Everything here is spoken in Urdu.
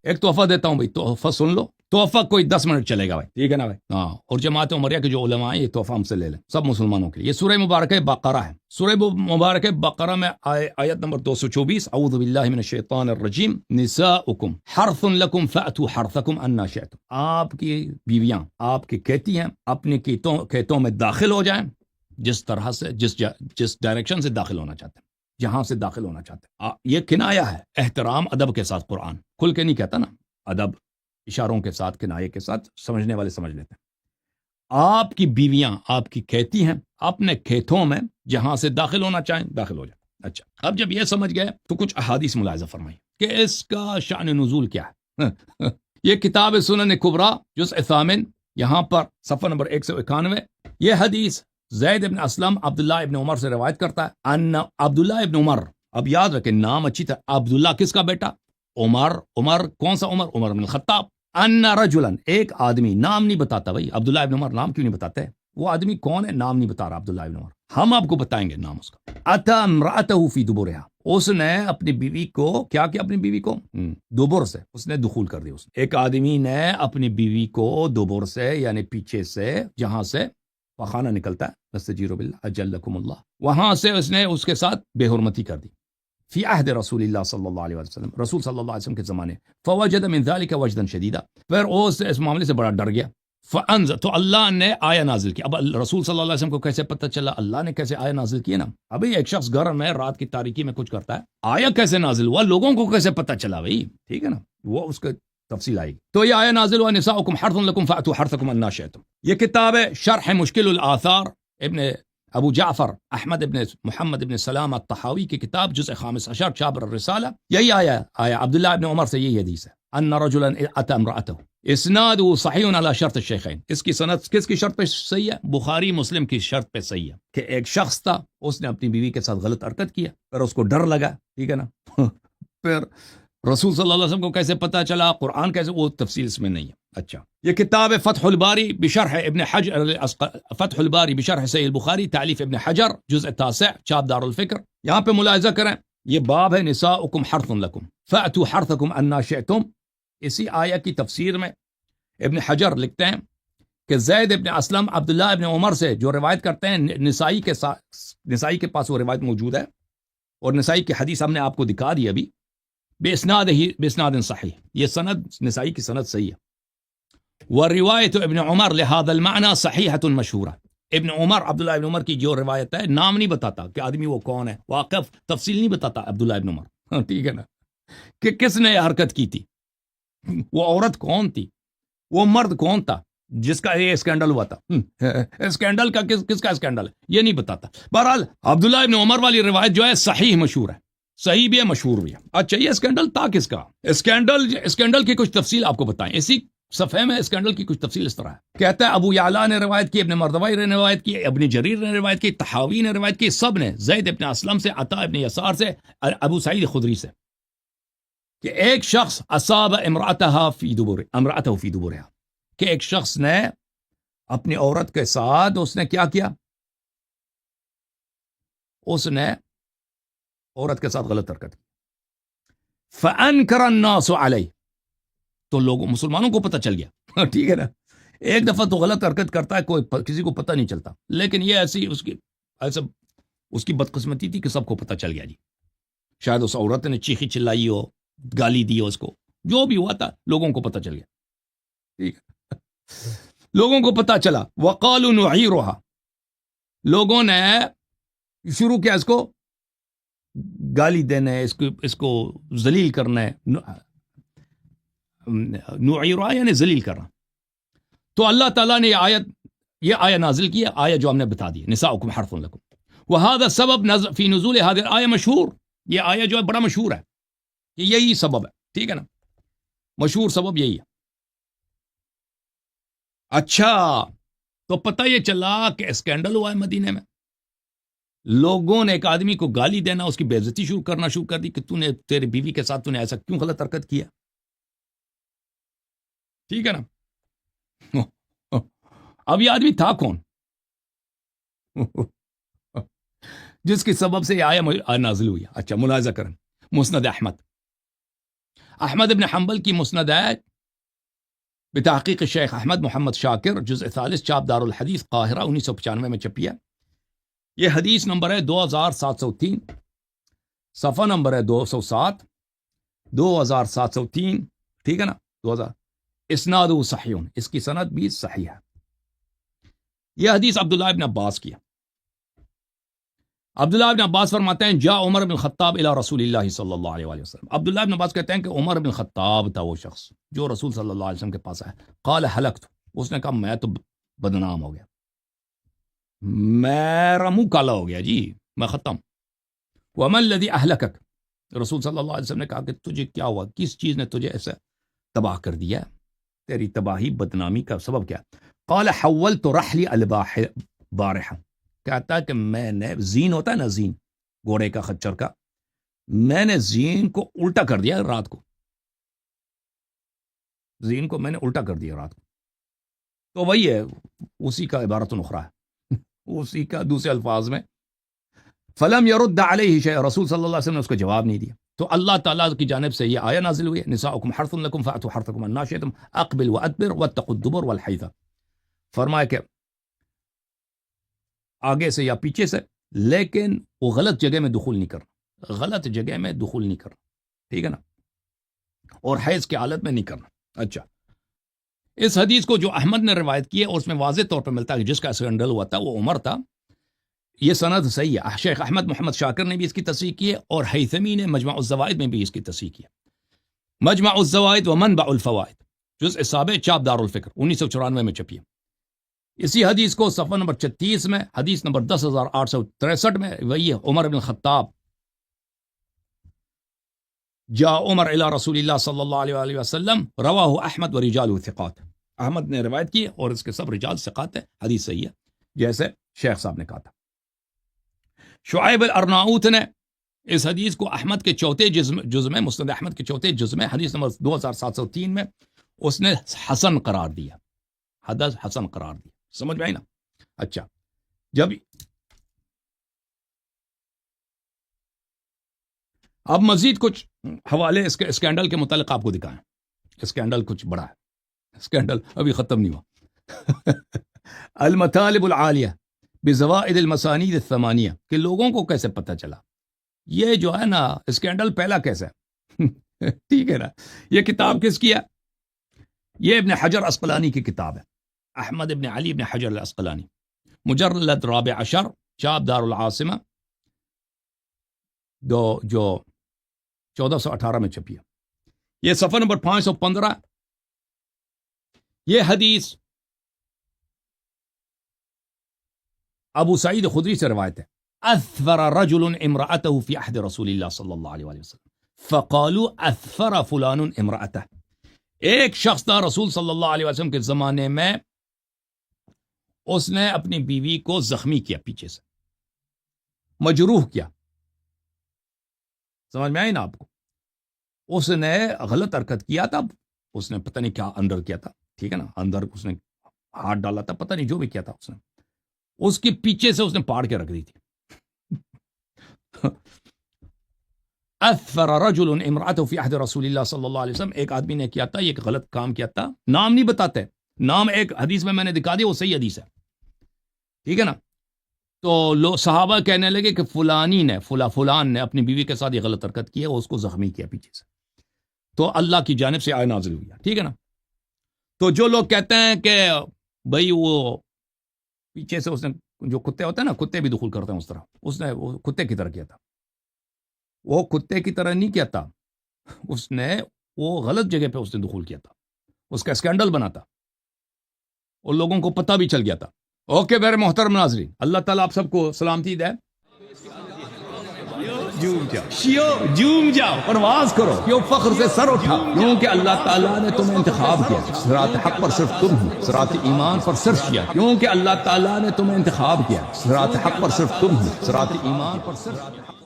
ایک تحفہ دیتا ہوں بھائی، تحفہ سن لو، تحفہ کوئی 10 منٹ چلے گا بھائی، ٹھیک ہے نا بھائی؟ ہاں، اور جماعت عمریہ کے جو علماء ہیں یہ تحفہ ہم سے لے لیں، سب مسلمانوں کے لیے۔ یہ سورہ مبارکہ بقرہ ہے، سورہ مبارکہ بقرہ میں آیت نمبر 224، اعوذ باللہ من الشیطان الرجیم، نساؤکم حرث لکم فأتوا حرثکم انا شئتم، آپ کی بیویاں آپ کی کہتی ہیں اپنے کھیتوں میں داخل ہو جائیں، جس طرح سے جس ڈائریکشن سے داخل ہونا چاہتے ہیں، جہاں سے داخل ہونا چاہتے ہیں۔ یہ کنایہ ہے، احترام ادب کے ساتھ، قرآن کھل کے نہیں کہتا نا، ادب اشاروں کے ساتھ، کنایے کے ساتھ، سمجھنے والے سمجھ لیتے ہیں۔ آپ کی بیویاں آپ کی کہتی ہیں اپنے کھیتوں میں جہاں سے داخل ہونا چاہیں داخل ہو جائیں۔ اچھا، اب جب یہ سمجھ گئے تو کچھ احادیث ملاحظہ فرمائی کہ اس کا شأن نزول کیا ہے۔ یہ کتاب سنن کبریٰ جزء ثامن، یہاں پر صفحہ نمبر 191، یہ حدیث زید ابن اسلم عبداللہ ابن عمر سے روایت کرتا ہے ان عبداللہ ابن عمر، اب یاد رکھیں نام اچھی طرح، عبداللہ کس کا بیٹا؟ عمر کون سا عمر؟ عمر بن الخطاب۔ ان رجلا، ایک آدمی، نام نہیں بتاتا بھائی، عبداللہ ابن عمر نام کیوں نہیں بتاتے؟ وہ آدمی کون ہے؟ نام نہیں بتا رہا عبداللہ ابن عمر، ہم آپ کو بتائیں گے نام اس کا۔ اتی امرأتہ فی دبرہا، اس نے اپنی بیوی کو کیا کیا؟ اپنی بیوی کو دبر سے اس نے دخول کر دیا۔ ایک آدمی نے اپنی بیوی کو دبر سے یعنی پیچھے سے، جہاں سے پخانہ نکلتا ہے، نستجیر باللہ اجلکم اللہ، وہاں سے اس نے اس کے ساتھ بے حرمتی کر دی۔ فی عہد رسول اللہ صلی اللہ علیہ وسلم، رسول صلی اللہ علیہ وسلم کے زمانے، فوجد من ذلك وجدا شدیدا، پھر اس معاملے سے بڑا ڈر گیا، فانزل، تو اللہ نے آیہ نازل کی۔ اب رسول صلی اللہ علیہ وسلم کو کیسے پتہ چلا؟ اللہ نے کیسے آیہ نازل کی نا؟ ابھی ایک شخص گھر میں رات کی تاریکی میں کچھ کرتا ہے، آیہ کیسے نازل ہوا؟ لوگوں کو کیسے پتہ چلا بھائی؟ ٹھیک ہے نا، وہ اس کا تفصیل آئے گی۔ تو یہ آیہ نازل ہوا، نساؤکم حرث لکم فأتوا حرثکم انا شئتم۔ یہ کتاب ہے شرح مشکل الآثار، ابن ابو جعفر احمد ابن محمد ابن سلام الطحاوی کی کتاب، جزء 15 چابر الرسالہ، یہی آیا عبداللہ ابن عمر سے یہی حدیث ہے، ان رجلا اتى امرأته، اسناد صحیح علی شرط الشیخین، اس کی سند کس کی شرط پہ صحیح ہے؟ بخاری مسلم کی شرط پہ صحیح ہے، کہ ایک شخص تھا، اس نے اپنی بیوی کے ساتھ غلط حرکت کیا، پھر اس کو ڈر لگا، ٹھیک ہے نا، پھر رسول صلی اللہ علیہ وسلم کو کیسے پتہ چلا، قرآن کیسے، وہ تفصیل اس میں نہیں ہے۔ اچھا، یہ کتاب فتح الباری بشرح ابن حجر، فتح الباری بشرح صحیح البخاری، تالیف ابن حجر، جزء 9، چاپ دار الفکر۔ یہاں پہ ملاحظہ کریں، یہ باب ہے نساؤکم حرث لکم فأتوا حرثکم انا شئتم۔ اسی آیہ کی تفسیر میں ابن حجر لکھتے ہیں کہ زید ابن اسلم عبداللہ ابن عمر سے جو روایت کرتے ہیں، نسائی کے پاس وہ روایت موجود ہے، اور نسائی کی حدیث ہم نے آپ کو دکھا دی ابھی، باسناد صحیح، یہ سند نسائی کی سند صحیح ہے۔ وروایت ابن عمر لهذا المعنى صحیحۃ مشہورہ، ابن عمر، عبداللہ ابن عمر کی جو روایت ہے، نام نہیں بتاتا کہ آدمی وہ کون ہے، واقف تفصیل نہیں بتاتا عبداللہ ابن عمر، ٹھیک ہے نا، کہ کس نے یہ حرکت کی تھی، وہ عورت کون تھی، وہ مرد کون تھا جس کا یہ اسکینڈل ہوا تھا، اسکینڈل کا کس کا اسکینڈل ہے یہ نہیں بتاتا۔ بہرحال عبداللہ ابن عمر والی روایت جو ہے صحیح مشہور ہے، صحیح بھی ہے، مشہور بھی ہے۔ اچھا، یہ اسکینڈل تھا کس کا؟ اسکینڈل کی کچھ تفصیل آپ کو بتائیں، اسی صفحے میں اسکینڈل کی کچھ تفصیل اس طرح ہے، کہتا ہے ابو یعلا نے روایت کی، ابن مردوی نے روایت کی، ابن جریر نے روایت کی، طحاوی نے روایت کی، سب نے زید ابن اسلم سے، عطا ابن یسار سے، ابو سعید خدری سے، کہ ایک شخص اصاب امرأتہ فی دبرہا، کہ ایک شخص نے اپنی عورت کے ساتھ اس نے کیا کیا؟ اس نے عورت کے ساتھ غلط حرکت کی، فَأَنْكَرَ النَّاسُ عَلَيْهِ، تو لوگوں مسلمانوں کو پتہ چل گیا، ٹھیک ہے نا، ایک دفعہ تو غلط حرکت کرتا ہے، کوئی کسی کو پتہ نہیں چلتا، لیکن یہ ایسی اس کی بدقسمتی تھی کہ سب کو پتہ چل گیا جی، شاید اس عورت نے چیخی چلائی ہو، گالی دی ہو اس کو، جو بھی ہوا تھا لوگوں کو پتہ چل گیا، ٹھیک ہے، لوگوں کو پتہ چلا، وَقَالُوا نُعِيرُهَا، لوگوں نے شروع کیا اس کو گالی دینے، اس کو ذلیل کرنا ہے، نعیرہ یعنی ذلیل کرنا۔ تو اللہ تعالیٰ نے یہ آیہ نازل کی ہے، آیہ جو ہم نے بتا دی، نساؤکم حرث لکم، وہذا سبب فی نزول هذه الآیہ مشہور، یہ آیہ جو ہے بڑا مشہور ہے، یہی سبب ہے، ٹھیک ہے نا، مشہور سبب یہی ہے۔ اچھا، تو پتہ یہ چلا کہ اسکینڈل ہوا ہے مدینے میں، لوگوں نے ایک آدمی کو گالی دینا، اس کی بے عزتی شروع کر دی کہ تیرے بیوی کے ساتھ تو نے ایسا کیوں غلط حرکت کیا، ٹھیک ہے نا۔ اب یہ آدمی تھا کون جس کی سبب سے یہ آیہ نازل ہوئی؟ اچھا، ملاحظہ کریں، مسند احمد، احمد ابن حنبل کی مسند ہے بتحقیق شیخ احمد محمد شاکر، جزء ثالث، چاپ دار الحدیث قاہرہ، 1995 میں چھپی ہے۔ یہ حدیث نمبر ہے 2703، صفحہ نمبر ہے 207، 2703، ٹھیک ہے نا، 2000۔ اسناد صحیح، اس کی سند بھی صحیح ہے۔ یہ حدیث عبداللہ ابن عباس کی ہے۔ عبداللہ ابن عباس فرماتے ہیں جاء عمر بن الخطاب الی رسول اللہ صلی اللہ علیہ وآلہ وسلم۔ عبداللہ ابن عباس کہتے ہیں کہ عمر بن الخطاب تھا وہ شخص جو رسول صلی اللہ علیہ وسلم کے پاس آیا۔ قال ہلکت، اس نے کہا میں تو بدنام ہو گیا، میرا منہ کالا ہو گیا جی، میں ختم۔ وما الذی اہلکک، رسول صلی اللہ علیہ وسلم نے کہا کہ تجھے کیا ہوا، کس چیز نے تجھے ایسا تباہ کر دیا، تیری تباہی بدنامی کا سبب کیا؟ قال حولت رحلی البارحہ، کہتا ہے کہ میں نے، زین ہوتا ہے نا زین، گھوڑے کا خچر کا، میں نے زین کو الٹا کر دیا رات کو، زین کو میں نے الٹا کر دیا رات کو۔ تو وہی ہے، اسی کا عبارت اخرى ہے، اسی کا دوسرے الفاظ میں فلم يرد علیہ شیء، رسول صلی اللہ علیہ وسلم نے اس کو جواب نہیں دیا۔ تو اللہ تعالیٰ کی جانب سے یہ آیہ نازل ہوئی ہے، نساؤکم حرث لکم فأتوا حرثکم انا شئتم اقبل وادبر واتقوا الدبر والحیث، فرمایا کہ آگے سے یا پیچھے سے، لیکن وہ غلط جگہ میں دخول نہیں کرنا، غلط جگہ میں دخول نہیں کرنا، ٹھیک ہے نا، اور حیض کی حالت میں نہیں کرنا۔ اچھا، اس حدیث کو جو احمد نے روایت کی ہے اور اس میں واضح طور پہ ملتا ہے کہ جس کا اسکینڈل ہوا تھا وہ عمر تھا، یہ سند صحیح ہے۔ شیخ احمد محمد شاکر نے بھی اس کی تصحیح کی ہے اور ہیثمی نے مجمع الزوائد میں بھی اس کی تصحیح کی ہے۔ مجمع الزوائد و منبع الفوائد، جزء سابع، چاپ دار الفکر، 1994 میں چھپی ہے۔ اسی حدیث کو صفحہ نمبر 36 میں، حدیث نمبر 10863 میں، وہی ہے، عمر بن الخطاب جاء عمر الی رسول اللہ صلی اللہ علیہ وآلہ وسلم، رواہ احمد و رجال ثقات، احمد نے روایت کی اور اس کے سب رجال ثقات ہے، حدیث صحیح ہے جیسے شیخ صاحب نے کہا تھا۔ شعیب الارناؤت نے اس حدیث کو احمد کے چوتھے جز میں، مسند احمد کے چوتھے جز میں، حدیث نمبر 2703 میں اس نے حسن قرار دیا، حدیث حسن قرار دیا، سمجھ میں آئی نا۔ اچھا، جب اب مزید کچھ حوالے اس کے اسکینڈل کے متعلق آپ کو دکھائیں، اسکینڈل کچھ بڑا ہے، اسکینڈل ابھی ختم نہیں ہوا۔ المطالب العالیہ بزوائد المسانید الثمانیہ، کہ لوگوں کو کیسے پتہ چلا یہ جو ہے نا اسکینڈل پہلا کیسا ہے، ٹھیک ہے نا۔ یہ کتاب کس کی ہے؟ یہ ابن حجر عسقلانی کی کتاب ہے، احمد ابن علی ابن حجر العسقلانی، مجلد رابع عشر، چاپ دار العاصمہ، جو 1418 میں چھپی ہے۔ یہ صفحہ نمبر 515۔ یہ حدیث ابو سعید خدری سے روایت ہے، اثفر رجل امرأته في عهد رسول اللہ صلی اللہ علیہ وسلم فقالوا اثفر فلان امرأته، ایک شخص تھا رسول صلی اللہ علیہ وسلم کے زمانے میں، اس نے اپنی بیوی کو زخمی کیا، پیچھے سے مجروح کیا، سمجھ میں آئی نا آپ کو، اس نے غلط حرکت کیا تھا، اس نے پتہ نہیں کیا اندر کیا تھا، ٹھیک ہے نا، اندر اس نے ہاتھ ڈالا تھا، پتہ نہیں جو بھی کیا تھا، اس نے اس کے پیچھے سے اس نے پاڑ کے رکھ دی تھی۔ اثفر رجل امرأته في عهد رسول اللہ صلی اللہ علیہ وسلم، ایک آدمی نے کیا تھا، یہ غلط کام کیا تھا، نام نہیں بتاتے، نام ایک حدیث میں نے دکھا دیا، وہ صحیح حدیث ہے، ٹھیک ہے نا۔ تو صحابہ کہنے لگے کہ فلانی نے، فلان نے اپنی بیوی کے ساتھ یہ غلط حرکت کی ہے، اور اس کو زخمی کیا پیچھے سے، تو اللہ کی جانب سے آیت نازل ہوئی ہے، ٹھیک ہے نا۔ تو جو لوگ کہتے ہیں کہ بھائی وہ پیچھے سے اس نے، جو کتے ہوتے ہیں نا، کتے بھی دخول کرتے ہیں اس طرح، اس نے وہ کتے کی طرح کیا تھا، وہ کتے کی طرح نہیں کیا تھا، اس نے وہ غلط جگہ پہ اس نے دخول کیا تھا، اس کا اسکینڈل بنا تھا، اور لوگوں کو پتہ بھی چل گیا تھا۔ اوکے میرے محترم ناظرین، اللہ تعالیٰ آپ سب کو سلامتی دے۔ جوم جاؤ، پرواز کرو، کیوں فخر سے سر اٹھا، کیونکہ اللہ تعالیٰ نے تمہیں انتخاب کیا، صراط حق پر صرف تم ہو، صراط ایمان پر صرف کیا، کیونکہ اللہ تعالیٰ نے تمہیں انتخاب کیا، صراط حق پر صرف تم ہو، صراط ایمان پر صرف